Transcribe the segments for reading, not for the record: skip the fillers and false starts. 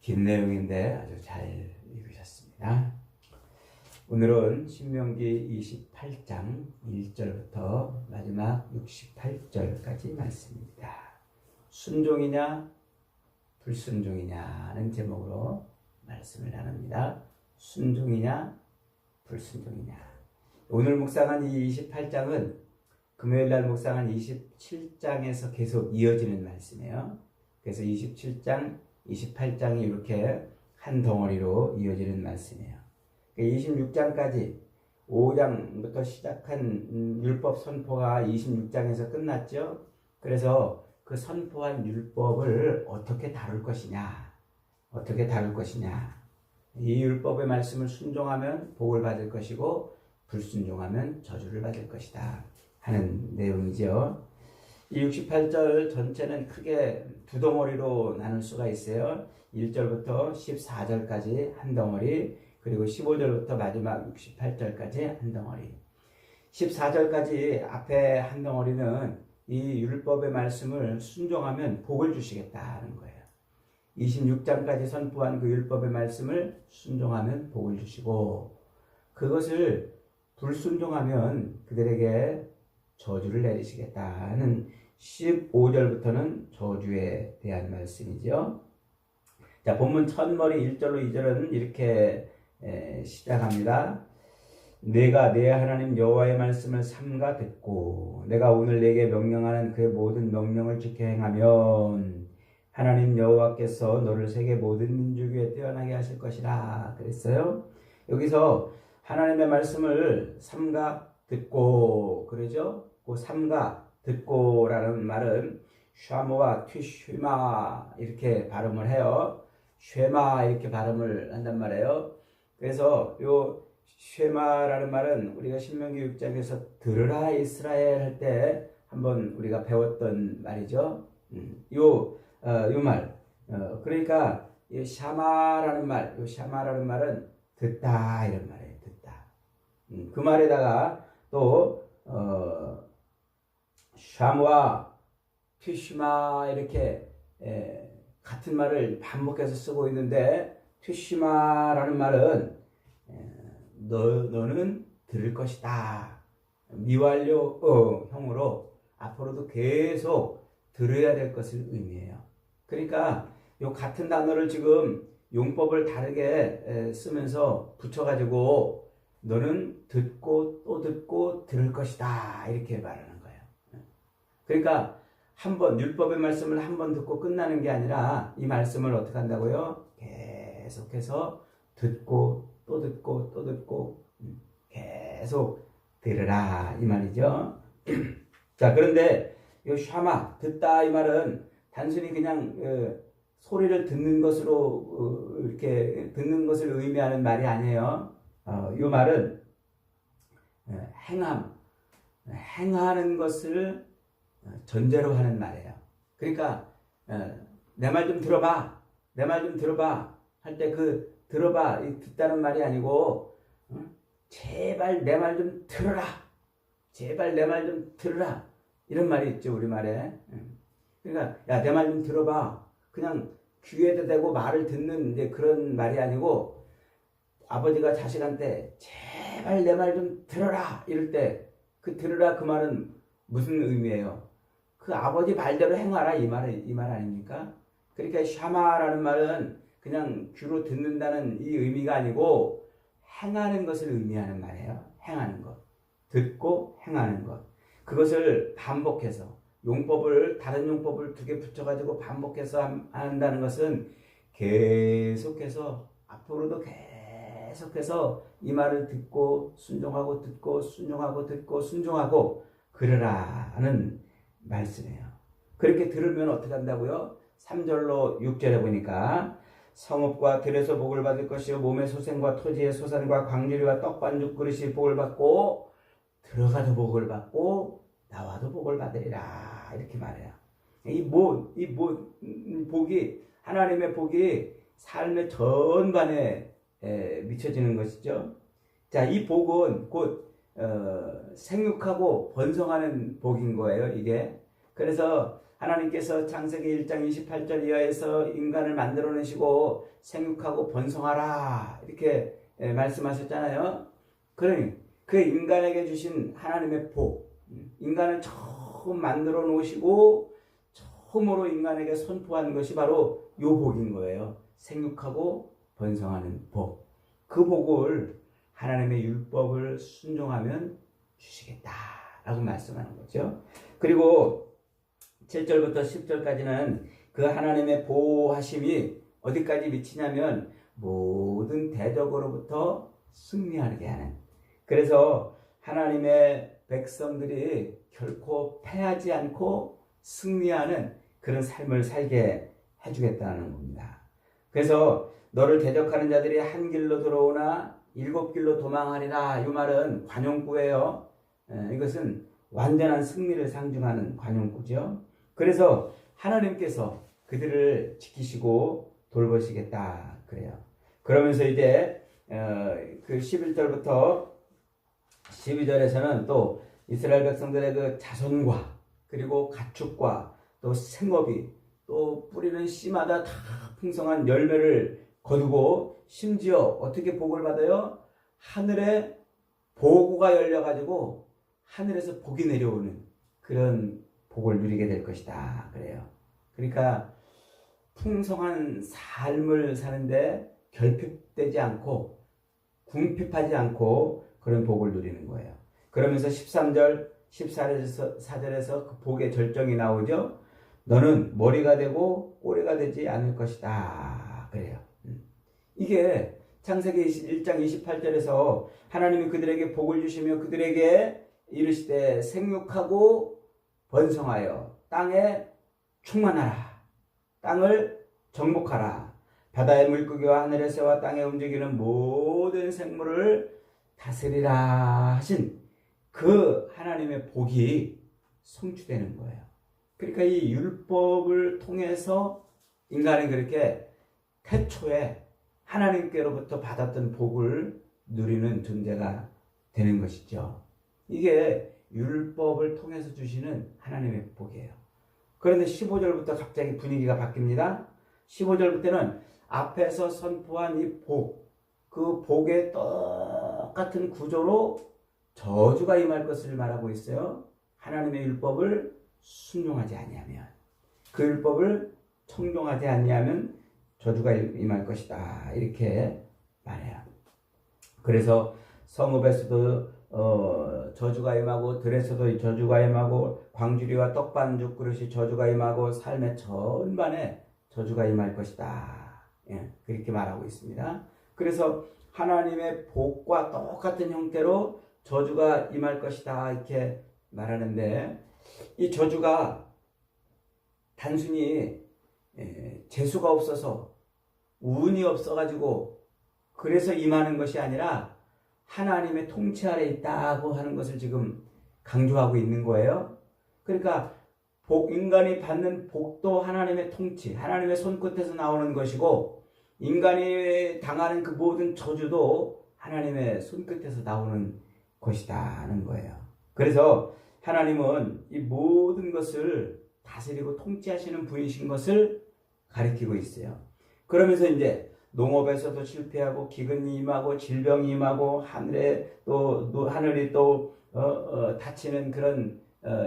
긴 내용인데 아주 잘 읽으셨습니다. 오늘은 신명기 28장 1절부터 마지막 68절까지 말씀입니다. 순종이냐 불순종이냐는 제목으로 말씀을 나눕니다. 순종이냐 불순종이냐. 오늘 묵상한 이 28장은 금요일날 묵상한 27장에서 계속 이어지는 말씀이에요. 그래서 27장, 28장이 이렇게 한 덩어리로 이어지는 말씀이에요. 26장까지 5장부터 시작한 율법 선포가 26장에서 끝났죠. 그래서 그 선포한 율법을 어떻게 다룰 것이냐, 이 율법의 말씀을 순종하면 복을 받을 것이고 불순종하면 저주를 받을 것이다 하는 내용이죠. 이 68절 전체는 크게 두 덩어리로 나눌 수가 있어요. 1절부터 14절까지 한 덩어리, 그리고 15절부터 마지막 68절까지 한 덩어리. 14절까지 앞에 한 덩어리는 이 율법의 말씀을 순종하면 복을 주시겠다는 거예요. 26장까지 선포한 그 율법의 말씀을 순종하면 복을 주시고, 그것을 불순종하면 그들에게 저주를 내리시겠다는 15절부터는 저주에 대한 말씀이죠. 자, 본문 첫머리 1절로 2절은 이렇게 시작합니다. 내가 내 하나님 여호와의 말씀을 삼가 듣고 내가 오늘 내게 명령하는 그의 모든 명령을 지켜 행하면 하나님 여호와께서 너를 세계 모든 민족 위에 뛰어나게 하실 것이라 그랬어요. 여기서 하나님의 말씀을 삼가 듣고 그러죠. 그 삼가 듣고라는 말은 샤모와 튀쉬마 이렇게 발음을 해요. 쉐마 이렇게 발음을 한단 말이에요. 그래서 요 쉐마라는 말은 우리가 신명기 6장에서 들으라 이스라엘 할 때 한번 우리가 배웠던 말이죠. 요 말. 그러니까 이 샤마라는 말, 요 샤마라는 말은 듣다 이런 말이에요. 듣다. 그 말에다가 또 샤모와 튀시마 이렇게 같은 말을 반복해서 쓰고 있는데, 튀시마라는 말은 너는 들을 것이다. 미완료형으로 앞으로도 계속 들어야 될 것을 의미해요. 그러니까 이 같은 단어를 지금 용법을 다르게 쓰면서 붙여가지고 너는 듣고 또 듣고 들을 것이다 이렇게 말하는 거예요. 그러니까 한번 율법의 말씀을 한번 듣고 끝나는 게 아니라 이 말씀을 어떻게 한다고요? 계속해서 듣고 또 듣고 또 듣고 계속 들으라 이 말이죠. 자, 그런데 이 샤마 듣다 이 말은 단순히 그냥 소리를 듣는 것으로 이렇게 듣는 것을 의미하는 말이 아니에요. 이 말은 행하는 것을 전제로 하는 말이에요. 그러니까 내 말 좀 들어봐, 내 말 좀 들어봐 할 때 그 들어봐 듣다는 말이 아니고 제발 내 말 좀 들어라, 제발 내 말 좀 들어라 이런 말이 있죠 우리말에. 그러니까 야 내 말 좀 들어봐, 그냥 귀에도 대고 말을 듣는 이제 그런 말이 아니고, 아버지가 자식한테 제발 내 말 좀 들어라 이럴 때 그 들으라 그 말은 무슨 의미예요? 그 아버지 말대로 행하라 이 말 아닙니까? 그러니까 샤마라는 말은 그냥 귀로 듣는다는 이 의미가 아니고 행하는 것을 의미하는 말이에요. 행하는 것, 듣고 행하는 것, 그것을 반복해서 다른 용법을 두 개 붙여가지고 반복해서 한다는 것은 계속해서 앞으로도 계속해서 이 말을 듣고 순종하고 듣고 순종하고 듣고 순종하고 그러라는 말씀이에요. 그렇게 들으면 어떻게 한다고요? 3절로 6절에 보니까 성읍과 들에서 복을 받을 것이요 몸의 소생과 토지의 소산과 광주리와 떡반죽 그릇이 복을 받고 들어가도 복을 받고 나와도 복을 받으리라 이렇게 말해요. 이 복이, 하나님의 복이 삶의 전반에 미쳐지는 것이죠. 자, 이 복은 곧 생육하고 번성하는 복인 거예요, 이게. 그래서 하나님께서 창세기 1장 28절 이하에서 인간을 만들어내시고 생육하고 번성하라 이렇게 말씀하셨잖아요. 그러니 그 인간에게 주신 하나님의 복, 인간을 처음 만들어 놓으시고 처음으로 인간에게 선포한 것이 바로 요 복인 거예요. 생육하고 번성하는 복. 그 복을 하나님의 율법을 순종하면 주시겠다라고 말씀하는 거죠. 그리고 7절부터 10절까지는 그 하나님의 보호하심이 어디까지 미치냐면 모든 대적으로부터 승리하게 하는, 그래서 하나님의 백성들이 결코 패하지 않고 승리하는 그런 삶을 살게 해주겠다는 겁니다. 그래서 너를 대적하는 자들이 한 길로 들어오나 일곱 길로 도망하리라. 이 말은 관용구예요. 이것은 완전한 승리를 상징하는 관용구죠. 그래서 하나님께서 그들을 지키시고 돌보시겠다 그래요. 그러면서 이제 그 11절부터 12절에서는 또 이스라엘 백성들의 그 자손과 그리고 가축과 또 생업이 또 뿌리는 씨마다 다 풍성한 열매를 거두고 심지어 어떻게 복을 받아요? 하늘에 보고가 열려가지고 하늘에서 복이 내려오는 그런 복을 누리게 될 것이다 그래요. 그러니까 풍성한 삶을 사는데 결핍되지 않고 궁핍하지 않고 그런 복을 누리는 거예요. 그러면서 13절 14절에서 그 복의 절정이 나오죠. 너는 머리가 되고 꼬리가 되지 않을 것이다 그래요. 이게 창세기 1장 28절에서 하나님이 그들에게 복을 주시며 그들에게 이르시되 생육하고 번성하여 땅에 충만하라. 땅을 정복하라. 바다의 물고기와 하늘의 새와 땅에 움직이는 모든 생물을 다스리라 하신 그 하나님의 복이 성취되는 거예요. 그러니까 이 율법을 통해서 인간이 그렇게 태초에 하나님께로부터 받았던 복을 누리는 존재가 되는 것이죠. 이게 율법을 통해서 주시는 하나님의 복이에요. 그런데 15절부터 갑자기 분위기가 바뀝니다. 15절부터는 앞에서 선포한 이 복, 그 복의 똑같은 구조로 저주가 임할 것을 말하고 있어요. 하나님의 율법을 순종하지 아니하면, 그 율법을 청종하지 아니하면 저주가 임할 것이다 이렇게 말해요. 그래서 성읍에서도 저주가 임하고 들에서도 저주가 임하고 광주리와 떡반죽 그릇이 저주가 임하고 삶의 전반에 저주가 임할 것이다. 그렇게 말하고 있습니다. 그래서 하나님의 복과 똑같은 형태로 저주가 임할 것이다 이렇게 말하는데, 이 저주가 단순히 재수가 없어서 운이 없어가지고 그래서 임하는 것이 아니라 하나님의 통치 아래 있다고 하는 것을 지금 강조하고 있는 거예요. 그러니까 인간이 받는 복도 하나님의 통치, 하나님의 손끝에서 나오는 것이고, 인간이 당하는 그 모든 저주도 하나님의 손끝에서 나오는 것이다는 거예요. 그래서 하나님은 이 모든 것을 다스리고 통치하시는 분이신 것을 가리키고 있어요. 그러면서 이제 농업에서도 실패하고 기근이 임하고 질병이 임하고 하늘이 또 닫히는 그런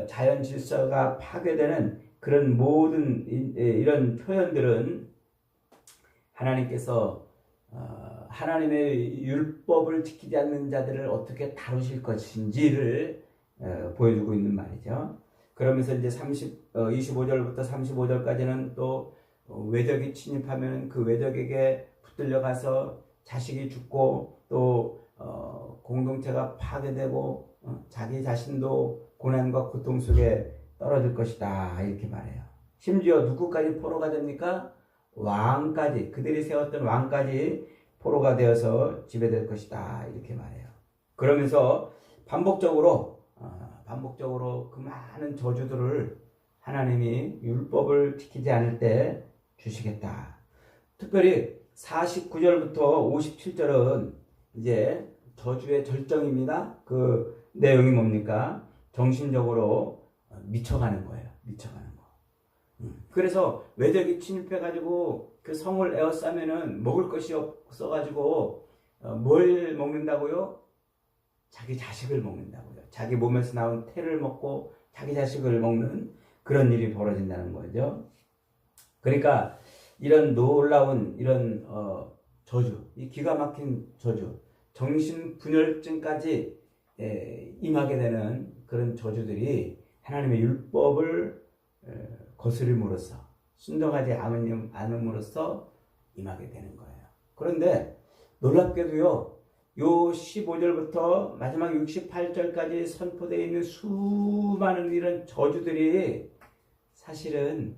자연 질서가 파괴되는 그런 모든 이런 표현들은 하나님께서 하나님의 율법을 지키지 않는 자들을 어떻게 다루실 것인지를 보여주고 있는 말이죠. 그러면서 이제 25절부터 35절까지는 또 외적이 침입하면 그 외적에게 붙들려 가서 자식이 죽고 또 공동체가 파괴되고 자기 자신도 고난과 고통 속에 떨어질 것이다 이렇게 말해요. 심지어 누구까지 포로가 됩니까? 왕까지, 그들이 세웠던 왕까지 포로가 되어서 지배될 것이다 이렇게 말해요. 그러면서 반복적으로 그 많은 저주들을 하나님이 율법을 지키지 않을 때 주시겠다. 특별히 49절부터 57절은 이제 저주의 절정입니다. 그 내용이 뭡니까? 정신적으로 미쳐가는 거예요. 미쳐가는 거. 그래서 외적이 침입해가지고 그 성을 에워싸면은 먹을 것이 없어가지고 뭘 먹는다고요? 자기 자식을 먹는다고요. 자기 몸에서 나온 태를 먹고 자기 자식을 먹는 그런 일이 벌어진다는 거죠. 그러니까 이런 놀라운 이런 저주, 이 기가 막힌 저주, 정신분열증까지 임하게 되는 그런 저주들이 하나님의 율법을 거스림으로써 순종하지 않음으로써 임하게 되는 거예요. 그런데 놀랍게도요, 요 15절부터 마지막 68절까지 선포되어 있는 수많은 이런 저주들이 사실은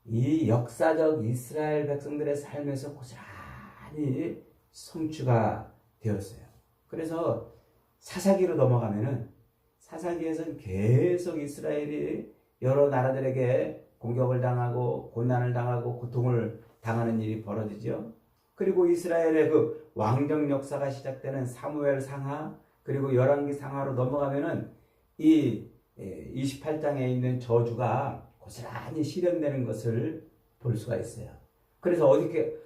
이 역사적 이스라엘 백성들의 삶에서 고스란히 성취가 되었어요. 그래서 사사기로 넘어가면은 사사기에서는 계속 이스라엘이 여러 나라들에게 공격을 당하고 고난을 당하고 고통을 당하는 일이 벌어지죠. 그리고 이스라엘의 그 왕정 역사가 시작되는 사무엘 상하 그리고 열왕기 상하로 넘어가면은 이 28장에 있는 저주가 고스란히 실현되는 것을 볼 수가 있어요. 그래서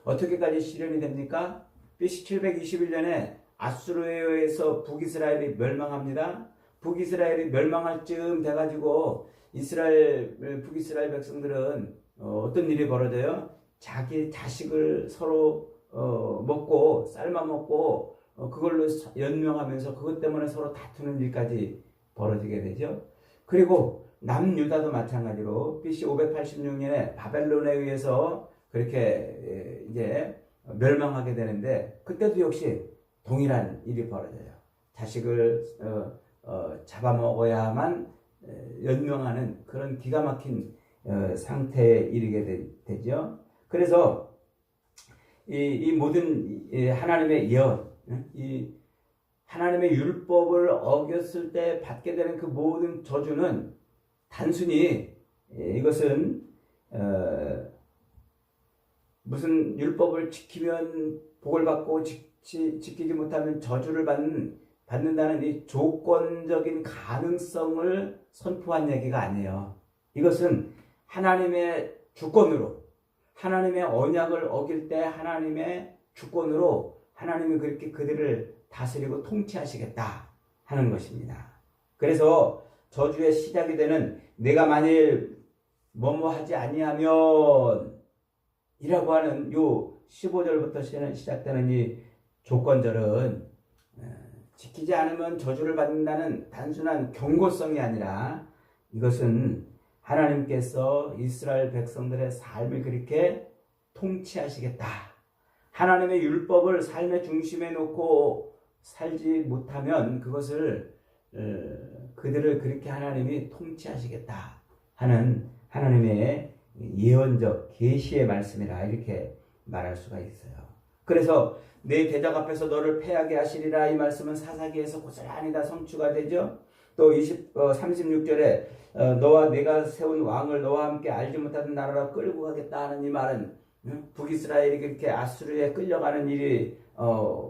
어떻게까지 실현이 됩니까? BC 721년에 아수르에 의해서 북이스라엘이 멸망합니다. 북이스라엘이 멸망할 즈음 돼가지고 북이스라엘 백성들은 어떤 일이 벌어져요? 자기 자식을 서로 먹고 삶아 먹고 그걸로 연명하면서 그것 때문에 서로 다투는 일까지 벌어지게 되죠. 그리고 남유다도 마찬가지로 BC 586년에 바벨론에 의해서 그렇게 이제 멸망하게 되는데 그때도 역시 동일한 일이 벌어져요. 자식을 잡아먹어야만 연명하는 그런 기가 막힌 상태에 이르게 되죠. 그래서 이 모든 하나님의 예언, 이 하나님의 율법을 어겼을 때 받게 되는 그 모든 저주는 단순히 이것은 무슨 율법을 지키면 복을 받고 지키지 못하면 저주를 받는다는 이 조건적인 가능성을 선포한 얘기가 아니에요. 이것은 하나님의 주권으로 하나님의 언약을 어길 때 하나님의 주권으로 하나님이 그렇게 그들을 다스리고 통치하시겠다 하는 것입니다. 그래서 저주의 시작이 되는 내가 만일 뭐뭐 하지 아니하면 이라고 하는 요 15절부터 시작되는 이 조건절은 지키지 않으면 저주를 받는다는 단순한 경고성이 아니라 이것은 하나님께서 이스라엘 백성들의 삶을 그렇게 통치하시겠다. 하나님의 율법을 삶의 중심에 놓고 살지 못하면 그것을 그들을 그렇게 하나님이 통치하시겠다 하는 하나님의 예언적 계시의 말씀이라 이렇게 말할 수가 있어요. 그래서 내 대적 앞에서 너를 패하게 하시리라 이 말씀은 사사기에서 고스란히 다 성취가 되죠. 또 36절에 너와 내가 세운 왕을 너와 함께 알지 못하던 나라로 끌고 가겠다 하는 이 말은 북이스라엘이 그렇게 아수르에 끌려가는 일이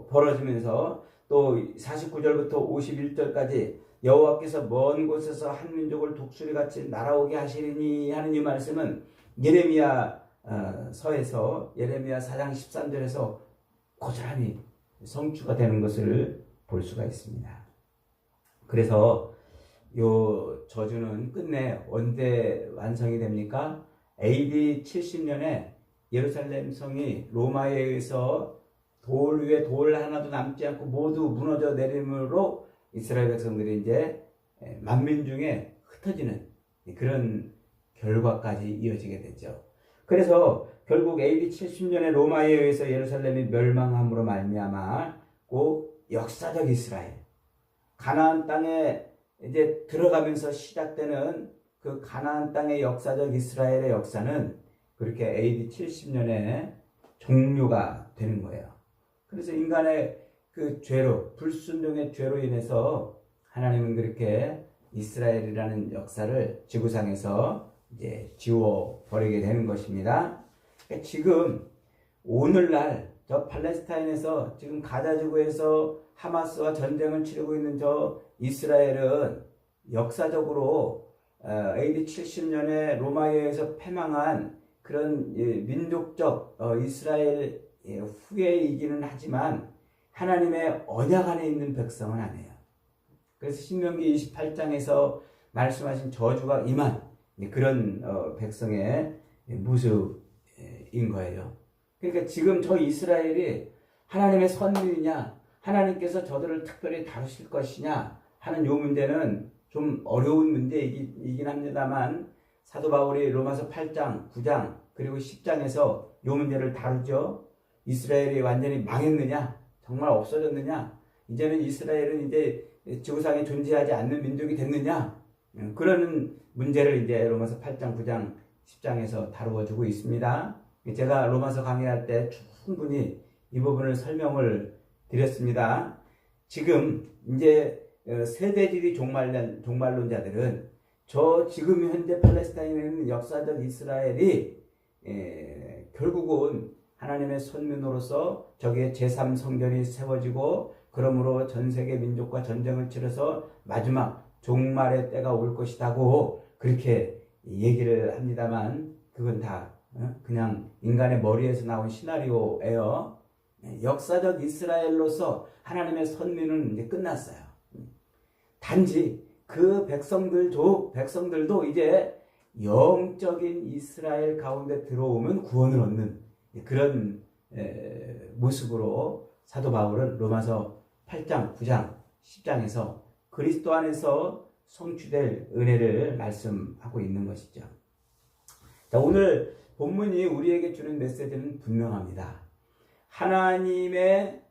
벌어지면서 또 49절부터 51절까지 여호와께서 먼 곳에서 한 민족을 독수리같이 날아오게 하시리니 하는 이 말씀은 예레미야 서에서 예레미야 4장 13절에서 고스란히 성취가 되는 것을 볼 수가 있습니다. 그래서 요 저주는 끝내 언제 완성이 됩니까? AD 70년에 예루살렘 성이 로마에 의해서 돌 위에 돌 하나도 남지 않고 모두 무너져 내림으로 이스라엘 백성들이 이제 만민 중에 흩어지는 그런 결과까지 이어지게 되죠. 그래서 결국 AD 70년에 로마에 의해서 예루살렘이 멸망함으로 말미암아 역사적 이스라엘 가나안 땅에 이제 들어가면서 시작되는 그 가나안 땅의 역사적 이스라엘의 역사는 그렇게 AD 70년에 종료가 되는 거예요. 그래서 인간의 그 죄로 불순종의 죄로 인해서 하나님은 그렇게 이스라엘이라는 역사를 지구상에서 이제 지워 버리게 되는 것입니다. 그러니까 지금 오늘날 저 팔레스타인에서 지금 가자 지구에서 하마스와 전쟁을 치르고 있는 저 이스라엘은 역사적으로 AD 70년에 로마에 의해서 패망한 그런 민족적 이스라엘 후예이기는 하지만 하나님의 언약 안에 있는 백성은 아니에요. 그래서 신명기 28장에서 말씀하신 저주가 임한 그런 백성의 모습인 거예요. 그러니까 지금 저 이스라엘이 하나님의 선민이냐, 하나님께서 저들을 특별히 다루실 것이냐 하는 요 문제는 좀 어려운 문제이긴 합니다만, 사도 바울이 로마서 8장, 9장 그리고 10장에서 요 문제를 다루죠. 이스라엘이 완전히 망했느냐, 정말 없어졌느냐, 이제는 이스라엘은 이제 지구상에 존재하지 않는 민족이 됐느냐, 그런 문제를 이제 로마서 8장, 9장, 10장에서 다루어주고 있습니다. 제가 로마서 강의할 때 충분히 이 부분을 설명을 드렸습니다. 지금 이제 세대주의 종말론자들은 저 지금 현재 팔레스타인에 있는 역사적 이스라엘이 결국은 하나님의 선민으로서 저기에 제3성전이 세워지고 그러므로 전 세계 민족과 전쟁을 치러서 마지막 종말의 때가 올 것이라고 그렇게 얘기를 합니다만, 그건 다 그냥 인간의 머리에서 나온 시나리오예요. 역사적 이스라엘로서 하나님의 선민은 이제 끝났어요. 단지 그 백성들도 이제 영적인 이스라엘 가운데 들어오면 구원을 얻는 그런 모습으로 사도 바울은 로마서 8장, 9장, 10장에서 그리스도 안에서 성취될 은혜를 말씀하고 있는 것이죠. 자, 오늘 본문이 우리에게 주는 메시지는 분명합니다. 하나님의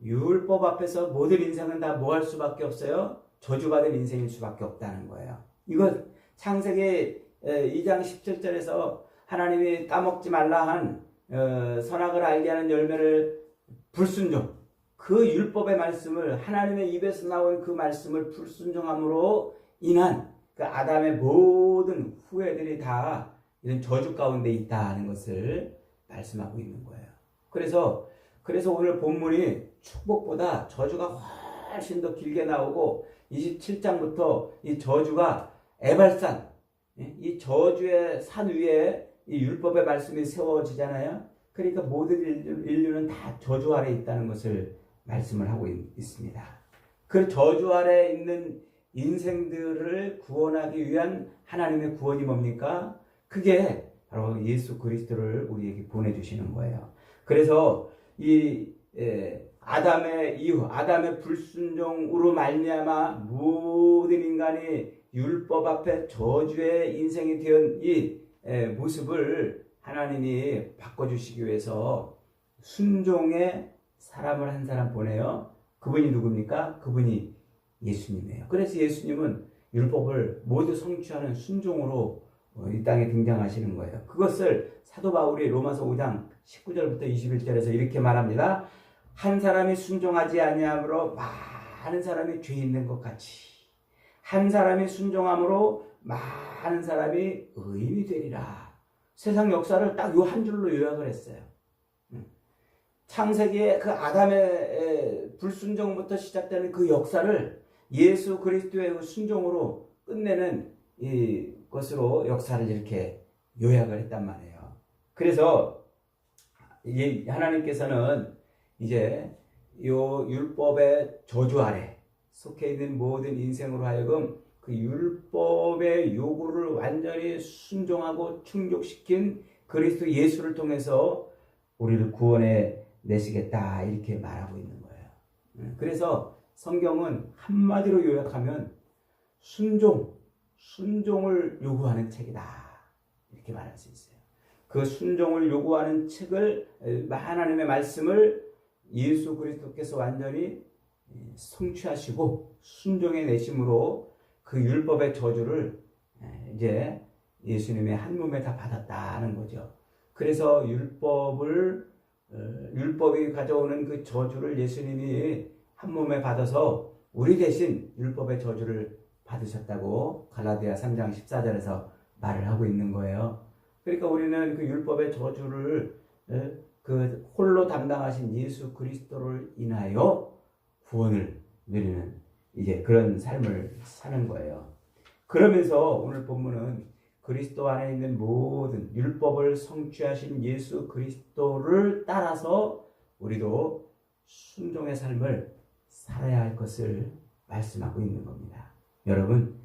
율법 앞에서 모든 인생은 다 뭐 할 수밖에 없어요? 저주받은 인생일 수밖에 없다는 거예요. 이건 창세기 2장 17절에서 하나님이 따먹지 말라 한 선악을 알게 하는 열매를 불순종, 그 율법의 말씀을, 하나님의 입에서 나온 그 말씀을 불순종함으로 인한 그 아담의 모든 후예들이 다 이런 저주 가운데 있다는 것을 말씀하고 있는 거예요. 그래서 오늘 본문이 축복보다 저주가 훨씬 더 길게 나오고 27장부터 이 저주가 에발산, 이 저주의 산 위에 이 율법의 말씀이 세워지잖아요. 그러니까 모든 인류는 다 저주 아래 있다는 것을 말씀을 하고 있습니다. 그 저주 아래 있는 인생들을 구원하기 위한 하나님의 구원이 뭡니까? 그게 바로 예수 그리스도를 우리에게 보내주시는 거예요. 그래서 이 아담의 이후, 아담의 불순종으로 말미암아 모든 인간이 율법 앞에 저주의 인생이 된 이 모습을 하나님이 바꿔주시기 위해서 순종의 사람을 한 사람 보내요. 그분이 누굽니까? 그분이 예수님이에요. 그래서 예수님은 율법을 모두 성취하는 순종으로 이 땅에 등장하시는 거예요. 그것을 사도 바울이 로마서 5장 19절부터 21절에서 이렇게 말합니다. 한 사람이 순종하지 아니함으로 많은 사람이 죄 있는 것 같이 한 사람이 순종함으로 많은 사람이 의인이 되리라. 세상 역사를 딱 요 한 줄로 요약을 했어요. 창세기의 그 아담의 불순종부터 시작되는 그 역사를 예수 그리스도의 순종으로 끝내는 것으로 역사를 이렇게 요약을 했단 말이에요. 그래서 하나님께서는 이제 요 율법의 저주 아래 속해 있는 모든 인생으로 하여금 그 율법의 요구를 완전히 순종하고 충족시킨 그리스도 예수를 통해서 우리를 구원해 내시겠다 이렇게 말하고 있는 거예요. 그래서 성경은 한마디로 요약하면 순종을 요구하는 책이다 이렇게 말할 수 있어요. 그 순종을 요구하는 책을, 하나님의 말씀을 예수 그리스도께서 완전히 성취하시고 순종해 내심으로 그 율법의 저주를 이제 예수님의 한 몸에 다 받았다는 거죠. 그래서 율법이 가져오는 그 저주를 예수님이 한 몸에 받아서 우리 대신 율법의 저주를 받으셨다고 갈라디아 3장 14절에서 말을 하고 있는 거예요. 그러니까 우리는 그 율법의 저주를 그 홀로 담당하신 예수 그리스도를 인하여 구원을 누리는 이제 그런 삶을 사는 거예요. 그러면서 오늘 본문은 그리스도 안에 있는 모든 율법을 성취하신 예수 그리스도를 따라서 우리도 순종의 삶을 살아야 할 것을 말씀하고 있는 겁니다. 여러분,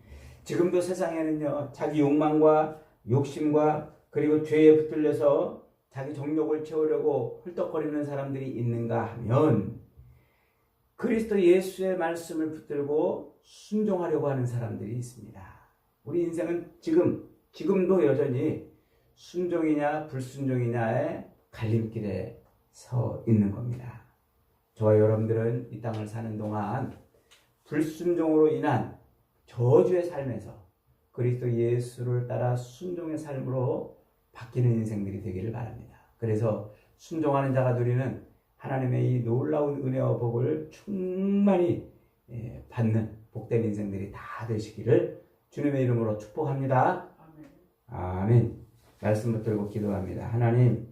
지금도 세상에는요, 자기 욕망과 욕심과 그리고 죄에 붙들려서 자기 정욕을 채우려고 헐떡거리는 사람들이 있는가 하면 그리스도 예수의 말씀을 붙들고 순종하려고 하는 사람들이 있습니다. 우리 인생은 지금도 여전히 순종이냐 불순종이냐의 갈림길에 서 있는 겁니다. 저와 여러분들은 이 땅을 사는 동안 불순종으로 인한 저주의 삶에서 그리스도 예수를 따라 순종의 삶으로 바뀌는 인생들이 되기를 바랍니다. 그래서 순종하는 자가 누리는 하나님의 이 놀라운 은혜와 복을 충만히 받는 복된 인생들이 다 되시기를 주님의 이름으로 축복합니다. 아멘. 말씀 붙들고 기도합니다. 하나님,